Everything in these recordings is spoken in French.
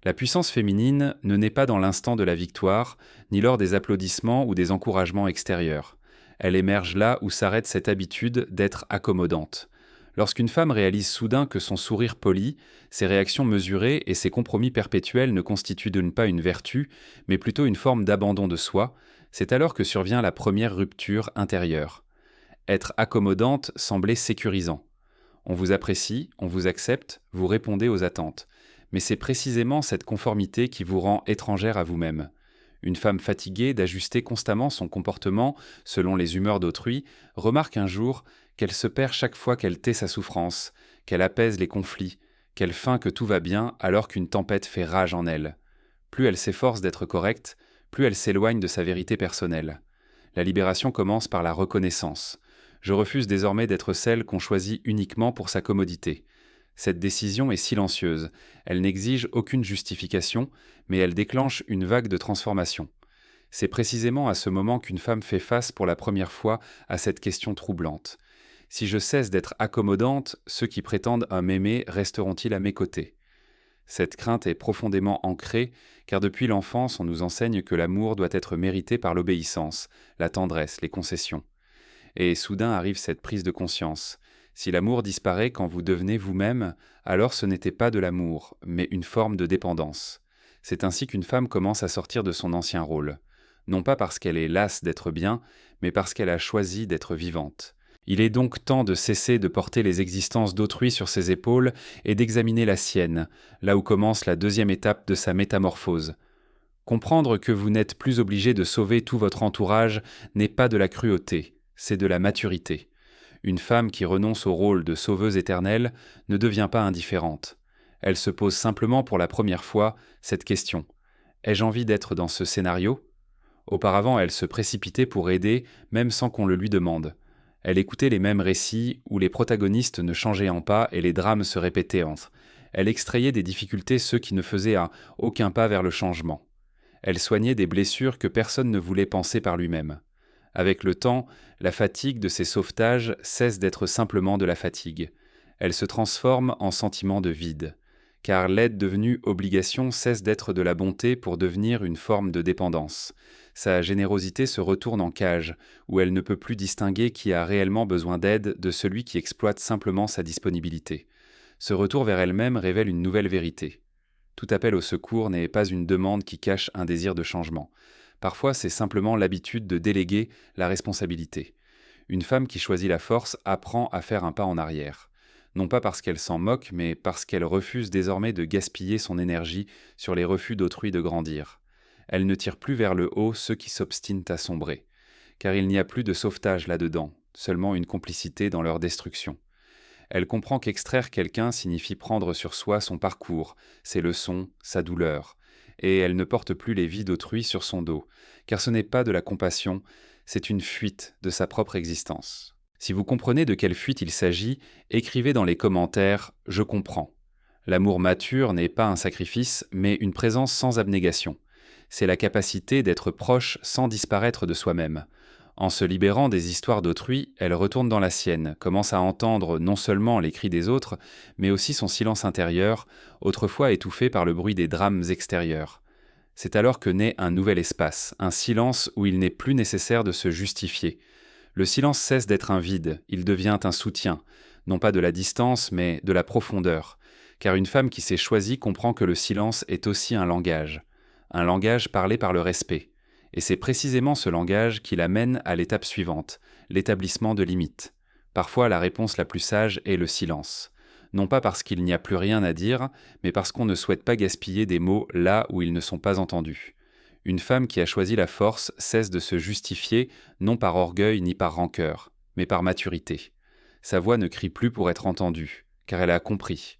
La puissance féminine ne naît pas dans l'instant de la victoire, ni lors des applaudissements ou des encouragements extérieurs. Elle émerge là où s'arrête cette habitude d'être accommodante. Lorsqu'une femme réalise soudain que son sourire poli, ses réactions mesurées et ses compromis perpétuels ne constituent donc pas une vertu, mais plutôt une forme d'abandon de soi, c'est alors que survient la première rupture intérieure. Être accommodante semblait sécurisant. On vous apprécie, on vous accepte, vous répondez aux attentes. Mais c'est précisément cette conformité qui vous rend étrangère à vous-même. Une femme fatiguée d'ajuster constamment son comportement selon les humeurs d'autrui remarque un jour qu'elle se perd chaque fois qu'elle tait sa souffrance, qu'elle apaise les conflits, qu'elle feint que tout va bien alors qu'une tempête fait rage en elle. Plus elle s'efforce d'être correcte, plus elle s'éloigne de sa vérité personnelle. La libération commence par la reconnaissance. Je refuse désormais d'être celle qu'on choisit uniquement pour sa commodité. Cette décision est silencieuse, elle n'exige aucune justification, mais elle déclenche une vague de transformation. C'est précisément à ce moment qu'une femme fait face pour la première fois à cette question troublante. Si je cesse d'être accommodante, ceux qui prétendent m'aimer resteront-ils à mes côtés ? Cette crainte est profondément ancrée, car depuis l'enfance on nous enseigne que l'amour doit être mérité par l'obéissance, la tendresse, les concessions. Et soudain arrive cette prise de conscience. Si l'amour disparaît quand vous devenez vous-même, alors ce n'était pas de l'amour, mais une forme de dépendance. C'est ainsi qu'une femme commence à sortir de son ancien rôle. Non pas parce qu'elle est lasse d'être bien, mais parce qu'elle a choisi d'être vivante. Il est donc temps de cesser de porter les existences d'autrui sur ses épaules et d'examiner la sienne, là où commence la deuxième étape de sa métamorphose. Comprendre que vous n'êtes plus obligé de sauver tout votre entourage n'est pas de la cruauté, c'est de la maturité. Une femme qui renonce au rôle de sauveuse éternelle ne devient pas indifférente. Elle se pose simplement pour la première fois cette question. Ai-je envie d'être dans ce scénario ? Auparavant, elle se précipitait pour aider, même sans qu'on le lui demande. Elle écoutait les mêmes récits où les protagonistes ne changeaient en pas et les drames se répétaient entre. Elle extrayait des difficultés ceux qui ne faisaient aucun pas vers le changement. Elle soignait des blessures que personne ne voulait panser par lui-même. Avec le temps, la fatigue de ces sauvetages cesse d'être simplement de la fatigue. Elle se transforme en sentiment de vide, car l'aide devenue obligation cesse d'être de la bonté pour devenir une forme de dépendance. Sa générosité se retourne en cage, où elle ne peut plus distinguer qui a réellement besoin d'aide de celui qui exploite simplement sa disponibilité. Ce retour vers elle-même révèle une nouvelle vérité. Tout appel au secours n'est pas une demande qui cache un désir de changement. Parfois, c'est simplement l'habitude de déléguer la responsabilité. Une femme qui choisit la force apprend à faire un pas en arrière. Non pas parce qu'elle s'en moque, mais parce qu'elle refuse désormais de gaspiller son énergie sur les refus d'autrui de grandir. Elle ne tire plus vers le haut ceux qui s'obstinent à sombrer. Car il n'y a plus de sauvetage là-dedans, seulement une complicité dans leur destruction. Elle comprend qu'extraire quelqu'un signifie prendre sur soi son parcours, ses leçons, sa douleur. Et elle ne porte plus les vies d'autrui sur son dos, car ce n'est pas de la compassion, c'est une fuite de sa propre existence. Si vous comprenez de quelle fuite il s'agit, écrivez dans les commentaires « Je comprends ». L'amour mature n'est pas un sacrifice, mais une présence sans abnégation. C'est la capacité d'être proche sans disparaître de soi-même. En se libérant des histoires d'autrui, elle retourne dans la sienne, commence à entendre non seulement les cris des autres, mais aussi son silence intérieur, autrefois étouffé par le bruit des drames extérieurs. C'est alors que naît un nouvel espace, un silence où il n'est plus nécessaire de se justifier. Le silence cesse d'être un vide, il devient un soutien, non pas de la distance, mais de la profondeur. Car une femme qui s'est choisie comprend que le silence est aussi un langage parlé par le respect. Et c'est précisément ce langage qui l'amène à l'étape suivante, l'établissement de limites. Parfois, la réponse la plus sage est le silence. Non pas parce qu'il n'y a plus rien à dire, mais parce qu'on ne souhaite pas gaspiller des mots là où ils ne sont pas entendus. Une femme qui a choisi la force cesse de se justifier, non par orgueil ni par rancœur, mais par maturité. Sa voix ne crie plus pour être entendue, car elle a compris.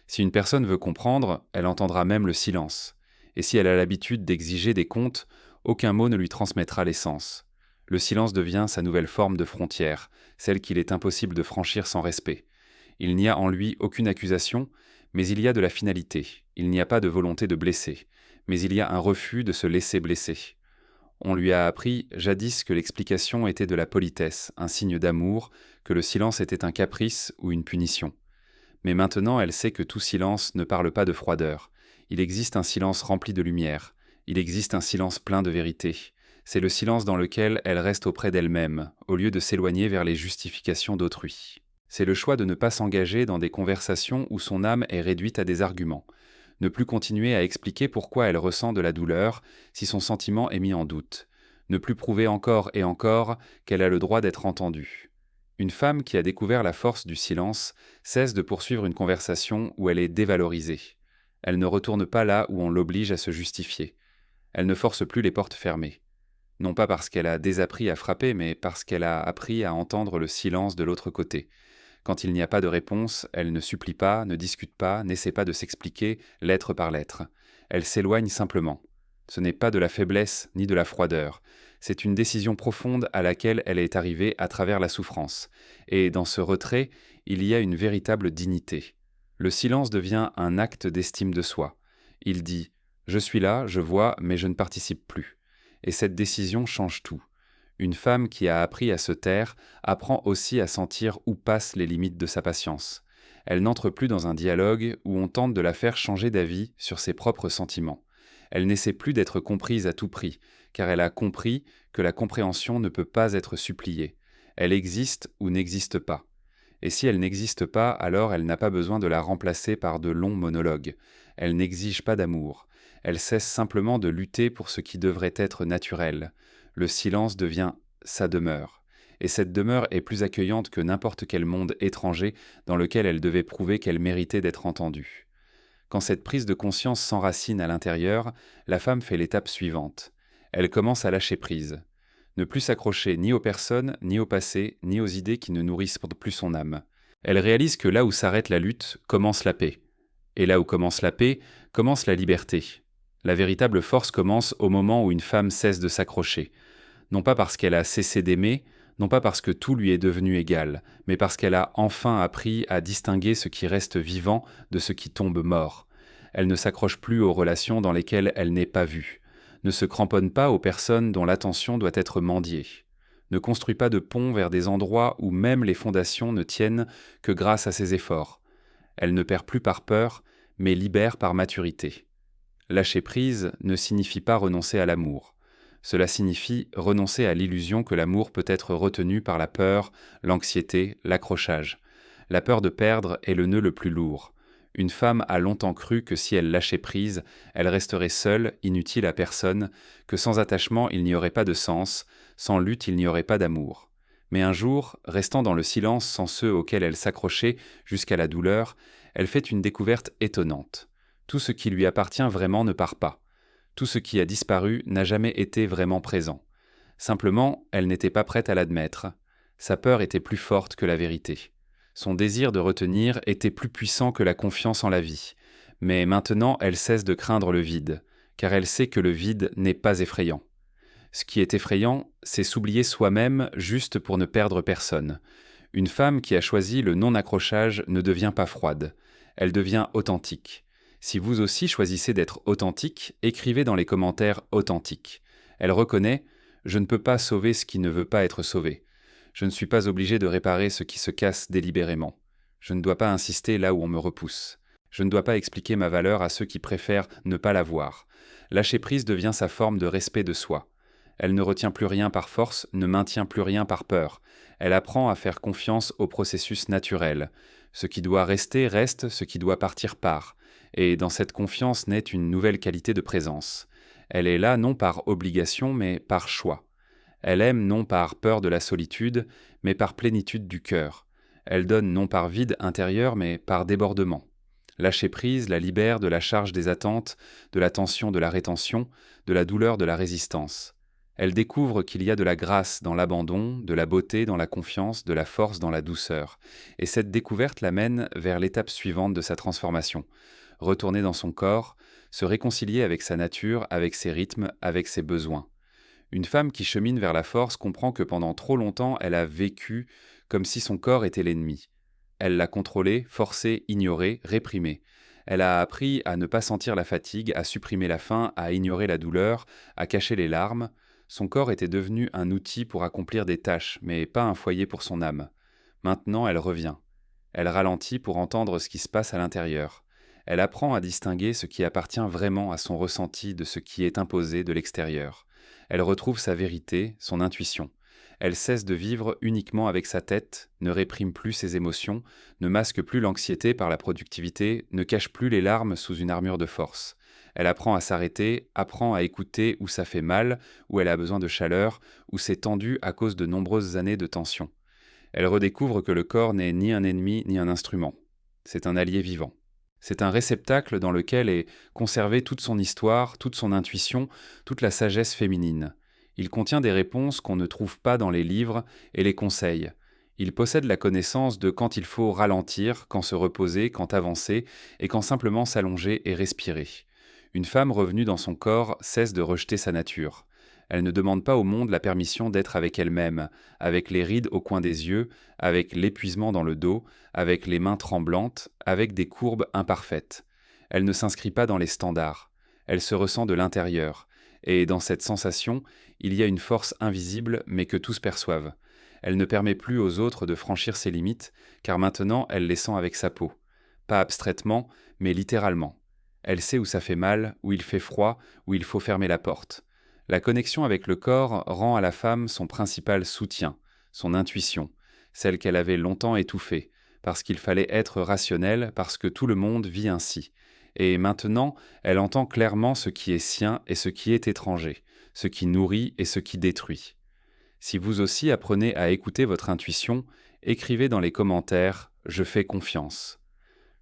Si une personne veut comprendre, elle entendra même le silence. Et si elle a l'habitude d'exiger des comptes, aucun mot ne lui transmettra l'essence. Le silence devient sa nouvelle forme de frontière, celle qu'il est impossible de franchir sans respect. Il n'y a en lui aucune accusation, mais il y a de la finalité. Il n'y a pas de volonté de blesser, mais il y a un refus de se laisser blesser. On lui a appris jadis que l'explication était de la politesse, un signe d'amour, que le silence était un caprice ou une punition. Mais maintenant elle sait que tout silence ne parle pas de froideur. Il existe un silence rempli de lumière. Il existe un silence plein de vérité. C'est le silence dans lequel elle reste auprès d'elle-même, au lieu de s'éloigner vers les justifications d'autrui. C'est le choix de ne pas s'engager dans des conversations où son âme est réduite à des arguments. Ne plus continuer à expliquer pourquoi elle ressent de la douleur si son sentiment est mis en doute. Ne plus prouver encore et encore qu'elle a le droit d'être entendue. Une femme qui a découvert la force du silence cesse de poursuivre une conversation où elle est dévalorisée. Elle ne retourne pas là où on l'oblige à se justifier. Elle ne force plus les portes fermées. Non pas parce qu'elle a désappris à frapper, mais parce qu'elle a appris à entendre le silence de l'autre côté. Quand il n'y a pas de réponse, elle ne supplie pas, ne discute pas, n'essaie pas de s'expliquer lettre par lettre. Elle s'éloigne simplement. Ce n'est pas de la faiblesse ni de la froideur. C'est une décision profonde à laquelle elle est arrivée à travers la souffrance. Et dans ce retrait, il y a une véritable dignité. Le silence devient un acte d'estime de soi. Il dit « Je suis là, je vois, mais je ne participe plus ». Et cette décision change tout. Une femme qui a appris à se taire apprend aussi à sentir où passent les limites de sa patience. Elle n'entre plus dans un dialogue où on tente de la faire changer d'avis sur ses propres sentiments. Elle n'essaie plus d'être comprise à tout prix, car elle a compris que la compréhension ne peut pas être suppliée. Elle existe ou n'existe pas. Et si elle n'existe pas, alors elle n'a pas besoin de la remplacer par de longs monologues. Elle n'exige pas d'amour. Elle cesse simplement de lutter pour ce qui devrait être naturel. Le silence devient sa demeure. Et cette demeure est plus accueillante que n'importe quel monde étranger dans lequel elle devait prouver qu'elle méritait d'être entendue. Quand cette prise de conscience s'enracine à l'intérieur, la femme fait l'étape suivante. Elle commence à lâcher prise. Ne plus s'accrocher ni aux personnes, ni au passé, ni aux idées qui ne nourrissent plus son âme. Elle réalise que là où s'arrête la lutte, commence la paix. Et là où commence la paix, commence la liberté. La véritable force commence au moment où une femme cesse de s'accrocher. Non pas parce qu'elle a cessé d'aimer, non pas parce que tout lui est devenu égal, mais parce qu'elle a enfin appris à distinguer ce qui reste vivant de ce qui tombe mort. Elle ne s'accroche plus aux relations dans lesquelles elle n'est pas vue. Ne se cramponne pas aux personnes dont l'attention doit être mendiée. Ne construit pas de ponts vers des endroits où même les fondations ne tiennent que grâce à ses efforts. Elle ne perd plus par peur, mais libère par maturité. Lâcher prise ne signifie pas renoncer à l'amour. Cela signifie renoncer à l'illusion que l'amour peut être retenu par la peur, l'anxiété, l'accrochage. La peur de perdre est le nœud le plus lourd. Une femme a longtemps cru que si elle lâchait prise, elle resterait seule, inutile à personne, que sans attachement il n'y aurait pas de sens, sans lutte il n'y aurait pas d'amour. Mais un jour, restant dans le silence sans ceux auxquels elle s'accrochait jusqu'à la douleur, elle fait une découverte étonnante. Tout ce qui lui appartient vraiment ne part pas. Tout ce qui a disparu n'a jamais été vraiment présent. Simplement, elle n'était pas prête à l'admettre. Sa peur était plus forte que la vérité. Son désir de retenir était plus puissant que la confiance en la vie. Mais maintenant, elle cesse de craindre le vide, car elle sait que le vide n'est pas effrayant. Ce qui est effrayant, c'est s'oublier soi-même juste pour ne perdre personne. Une femme qui a choisi le non-accrochage ne devient pas froide. Elle devient authentique. Si vous aussi choisissez d'être authentique, écrivez dans les commentaires « authentique ». Elle reconnaît « Je ne peux pas sauver ce qui ne veut pas être sauvé. Je ne suis pas obligé de réparer ce qui se casse délibérément. Je ne dois pas insister là où on me repousse. Je ne dois pas expliquer ma valeur à ceux qui préfèrent ne pas la voir. » Lâcher prise devient sa forme de respect de soi. Elle ne retient plus rien par force, ne maintient plus rien par peur. Elle apprend à faire confiance au processus naturel. Ce qui doit rester reste, ce qui doit partir part. Et dans cette confiance naît une nouvelle qualité de présence. Elle est là non par obligation, mais par choix. Elle aime non par peur de la solitude, mais par plénitude du cœur. Elle donne non par vide intérieur, mais par débordement. Lâcher prise la libère de la charge des attentes, de la tension de la rétention, de la douleur de la résistance. Elle découvre qu'il y a de la grâce dans l'abandon, de la beauté dans la confiance, de la force dans la douceur. Et cette découverte l'amène vers l'étape suivante de sa transformation. Retourner dans son corps, se réconcilier avec sa nature, avec ses rythmes, avec ses besoins. Une femme qui chemine vers la force comprend que pendant trop longtemps, elle a vécu comme si son corps était l'ennemi. Elle l'a contrôlé, forcé, ignoré, réprimé. Elle a appris à ne pas sentir la fatigue, à supprimer la faim, à ignorer la douleur, à cacher les larmes. Son corps était devenu un outil pour accomplir des tâches, mais pas un foyer pour son âme. Maintenant, elle revient. Elle ralentit pour entendre ce qui se passe à l'intérieur. Elle apprend à distinguer ce qui appartient vraiment à son ressenti de ce qui est imposé de l'extérieur. Elle retrouve sa vérité, son intuition. Elle cesse de vivre uniquement avec sa tête, ne réprime plus ses émotions, ne masque plus l'anxiété par la productivité, ne cache plus les larmes sous une armure de force. Elle apprend à s'arrêter, apprend à écouter où ça fait mal, où elle a besoin de chaleur, où c'est tendu à cause de nombreuses années de tension. Elle redécouvre que le corps n'est ni un ennemi ni un instrument. C'est un allié vivant. C'est un réceptacle dans lequel est conservée toute son histoire, toute son intuition, toute la sagesse féminine. Il contient des réponses qu'on ne trouve pas dans les livres et les conseils. Il possède la connaissance de quand il faut ralentir, quand se reposer, quand avancer, et quand simplement s'allonger et respirer. Une femme revenue dans son corps cesse de rejeter sa nature. Elle ne demande pas au monde la permission d'être avec elle-même, avec les rides au coin des yeux, avec l'épuisement dans le dos, avec les mains tremblantes, avec des courbes imparfaites. Elle ne s'inscrit pas dans les standards. Elle se ressent de l'intérieur. Et dans cette sensation, il y a une force invisible mais que tous perçoivent. Elle ne permet plus aux autres de franchir ses limites, car maintenant elle les sent avec sa peau. Pas abstraitement, mais littéralement. Elle sait où ça fait mal, où il fait froid, où il faut fermer la porte. La connexion avec le corps rend à la femme son principal soutien, son intuition, celle qu'elle avait longtemps étouffée, parce qu'il fallait être rationnelle, parce que tout le monde vit ainsi. Et maintenant, elle entend clairement ce qui est sien et ce qui est étranger, ce qui nourrit et ce qui détruit. Si vous aussi apprenez à écouter votre intuition, écrivez dans les commentaires « Je fais confiance ».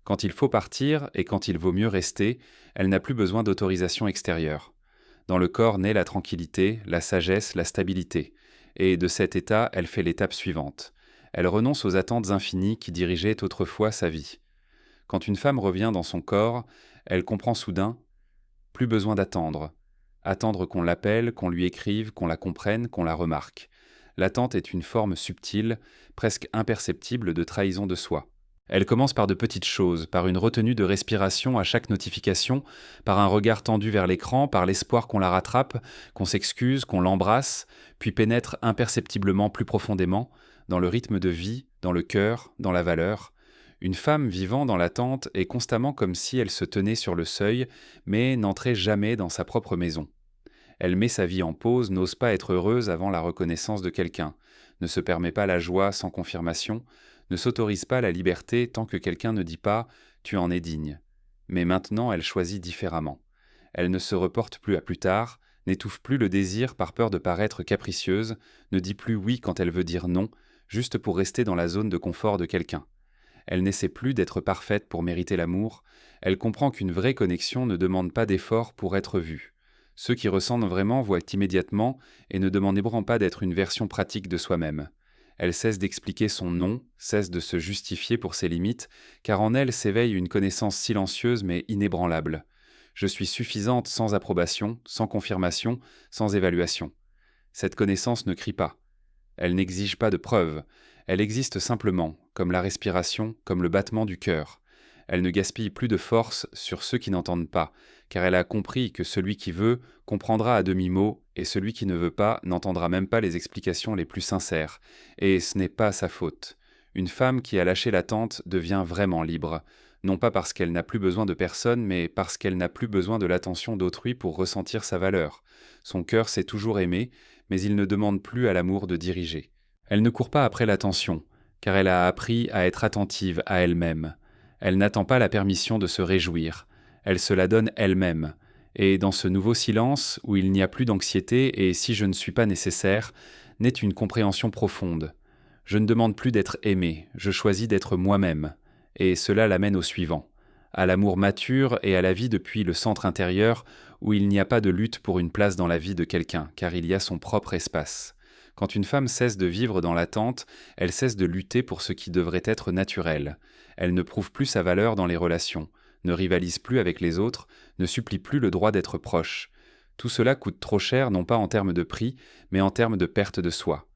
Quand il faut partir et quand il vaut mieux rester, elle n'a plus besoin d'autorisation extérieure. Dans le corps naît la tranquillité, la sagesse, la stabilité. Et de cet état, elle fait l'étape suivante. Elle renonce aux attentes infinies qui dirigeaient autrefois sa vie. Quand une femme revient dans son corps, elle comprend soudain « plus besoin d'attendre ». Attendre qu'on l'appelle, qu'on lui écrive, qu'on la comprenne, qu'on la remarque. L'attente est une forme subtile, presque imperceptible de trahison de soi. Elle commence par de petites choses, par une retenue de respiration à chaque notification, par un regard tendu vers l'écran, par l'espoir qu'on la rattrape, qu'on s'excuse, qu'on l'embrasse, puis pénètre imperceptiblement plus profondément, dans le rythme de vie, dans le cœur, dans la valeur. Une femme vivant dans l'attente est constamment comme si elle se tenait sur le seuil, mais n'entrait jamais dans sa propre maison. Elle met sa vie en pause, n'ose pas être heureuse avant la reconnaissance de quelqu'un, ne se permet pas la joie sans confirmation, ne s'autorise pas la liberté tant que quelqu'un ne dit pas « tu en es digne ». Mais maintenant, elle choisit différemment. Elle ne se reporte plus à plus tard, n'étouffe plus le désir par peur de paraître capricieuse, ne dit plus oui quand elle veut dire non, juste pour rester dans la zone de confort de quelqu'un. Elle n'essaie plus d'être parfaite pour mériter l'amour, elle comprend qu'une vraie connexion ne demande pas d'effort pour être vue. Ceux qui ressentent vraiment voient immédiatement et ne demanderont pas d'être une version pratique de soi-même. Elle cesse d'expliquer son non, cesse de se justifier pour ses limites, car en elle s'éveille une connaissance silencieuse mais inébranlable. Je suis suffisante sans approbation, sans confirmation, sans évaluation. Cette connaissance ne crie pas. Elle n'exige pas de preuves. Elle existe simplement, comme la respiration, comme le battement du cœur. Elle ne gaspille plus de force sur ceux qui n'entendent pas, car elle a compris que celui qui veut comprendra à demi-mot, et celui qui ne veut pas n'entendra même pas les explications les plus sincères. Et ce n'est pas sa faute. Une femme qui a lâché l'attente devient vraiment libre, non pas parce qu'elle n'a plus besoin de personne, mais parce qu'elle n'a plus besoin de l'attention d'autrui pour ressentir sa valeur. Son cœur s'est toujours aimé, mais il ne demande plus à l'amour de diriger. Elle ne court pas après l'attention, car elle a appris à être attentive à elle-même. Elle n'attend pas la permission de se réjouir. Elle se la donne elle-même. Et dans ce nouveau silence, où il n'y a plus d'anxiété et si je ne suis pas nécessaire, naît une compréhension profonde. Je ne demande plus d'être aimé, je choisis d'être moi-même. Et cela l'amène au suivant, à l'amour mature et à la vie depuis le centre intérieur, où il n'y a pas de lutte pour une place dans la vie de quelqu'un, car il y a son propre espace. Quand une femme cesse de vivre dans l'attente, elle cesse de lutter pour ce qui devrait être naturel. Elle ne prouve plus sa valeur dans les relations, ne rivalise plus avec les autres, ne supplie plus le droit d'être proche. Tout cela coûte trop cher non pas en termes de prix, mais en termes de perte de soi.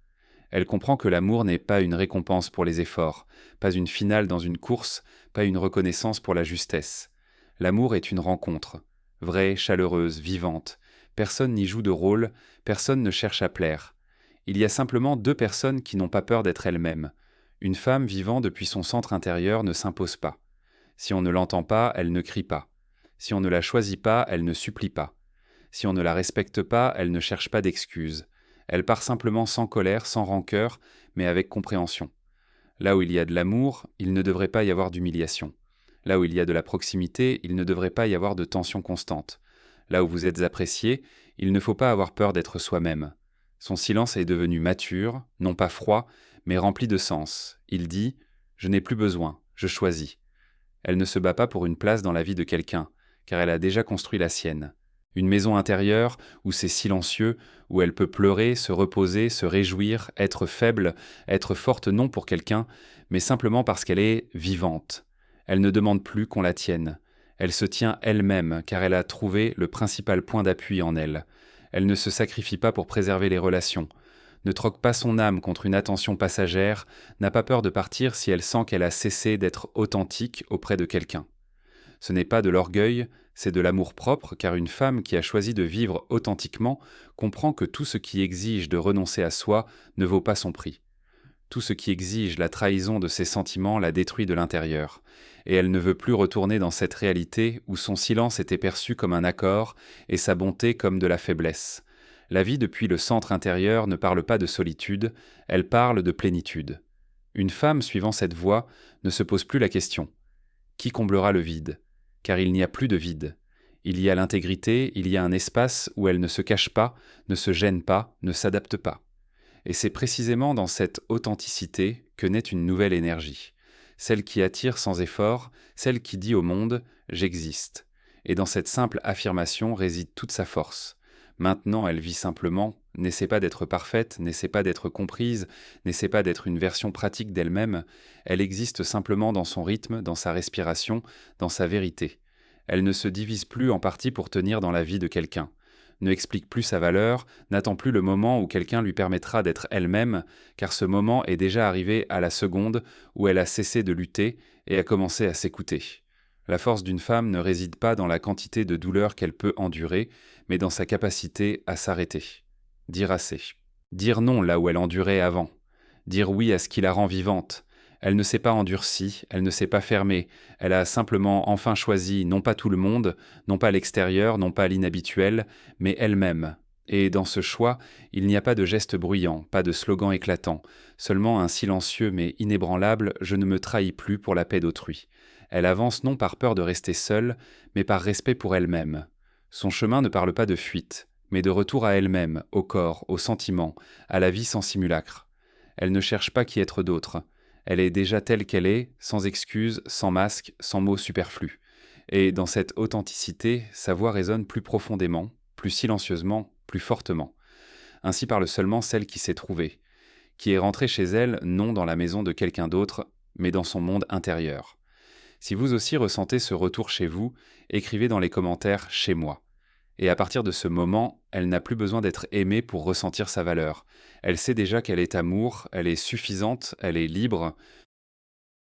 Elle comprend que l'amour n'est pas une récompense pour les efforts, pas une finale dans une course, pas une reconnaissance pour la justesse. L'amour est une rencontre, vraie, chaleureuse, vivante. Personne n'y joue de rôle, personne ne cherche à plaire. Il y a simplement deux personnes qui n'ont pas peur d'être elles-mêmes. Une femme vivant depuis son centre intérieur ne s'impose pas. Si on ne l'entend pas, elle ne crie pas. Si on ne la choisit pas, elle ne supplie pas. Si on ne la respecte pas, elle ne cherche pas d'excuses. Elle part simplement sans colère, sans rancœur, mais avec compréhension. Là où il y a de l'amour, il ne devrait pas y avoir d'humiliation. Là où il y a de la proximité, il ne devrait pas y avoir de tension constante. Là où vous êtes apprécié, il ne faut pas avoir peur d'être soi-même. Son silence est devenu mature, non pas froid, mais rempli de sens. Il dit « Je n'ai plus besoin, je choisis ». Elle ne se bat pas pour une place dans la vie de quelqu'un, car elle a déjà construit la sienne. Une maison intérieure où c'est silencieux, où elle peut pleurer, se reposer, se réjouir, être faible, être forte non pour quelqu'un, mais simplement parce qu'elle est vivante. Elle ne demande plus qu'on la tienne. Elle se tient elle-même car elle a trouvé le principal point d'appui en elle. Elle ne se sacrifie pas pour préserver les relations. Ne troque pas son âme contre une attention passagère, n'a pas peur de partir si elle sent qu'elle a cessé d'être authentique auprès de quelqu'un. Ce n'est pas de l'orgueil, c'est de l'amour-propre, car une femme qui a choisi de vivre authentiquement comprend que tout ce qui exige de renoncer à soi ne vaut pas son prix. Tout ce qui exige la trahison de ses sentiments la détruit de l'intérieur, et elle ne veut plus retourner dans cette réalité où son silence était perçu comme un accord et sa bonté comme de la faiblesse. La vie depuis le centre intérieur ne parle pas de solitude, elle parle de plénitude. Une femme suivant cette voie ne se pose plus la question « Qui comblera le vide ?» Car il n'y a plus de vide. Il y a l'intégrité, il y a un espace où elle ne se cache pas, ne se gêne pas, ne s'adapte pas. Et c'est précisément dans cette authenticité que naît une nouvelle énergie, celle qui attire sans effort, celle qui dit au monde « j'existe ». Et dans cette simple affirmation réside toute sa force. Maintenant, elle vit simplement, n'essaie pas d'être parfaite, n'essaie pas d'être comprise, n'essaie pas d'être une version pratique d'elle-même, elle existe simplement dans son rythme, dans sa respiration, dans sa vérité. Elle ne se divise plus en parties pour tenir dans la vie de quelqu'un, ne explique plus sa valeur, n'attend plus le moment où quelqu'un lui permettra d'être elle-même, car ce moment est déjà arrivé à la seconde où elle a cessé de lutter et a commencé à s'écouter. La force d'une femme ne réside pas dans la quantité de douleur qu'elle peut endurer, mais dans sa capacité à s'arrêter. Dire assez. Dire non là où elle endurait avant. Dire oui à ce qui la rend vivante. Elle ne s'est pas endurcie, elle ne s'est pas fermée, elle a simplement enfin choisi non pas tout le monde, non pas l'extérieur, non pas l'inhabituel, mais elle-même. Et dans ce choix, il n'y a pas de geste bruyant, pas de slogan éclatant, seulement un silencieux mais inébranlable « je ne me trahis plus pour la paix d'autrui ». Elle avance non par peur de rester seule, mais par respect pour elle-même. Son chemin ne parle pas de fuite, mais de retour à elle-même, au corps, aux sentiments, à la vie sans simulacre. Elle ne cherche pas qui être d'autre. Elle est déjà telle qu'elle est, sans excuses, sans masque, sans mots superflus. Et dans cette authenticité, sa voix résonne plus profondément, plus silencieusement, plus fortement. Ainsi parle seulement celle qui s'est trouvée, qui est rentrée chez elle non dans la maison de quelqu'un d'autre, mais dans son monde intérieur. Si vous aussi ressentez ce retour chez vous, écrivez dans les commentaires « chez moi ». Et à partir de ce moment, elle n'a plus besoin d'être aimée pour ressentir sa valeur. Elle sait déjà qu'elle est amour, elle est suffisante, elle est libre,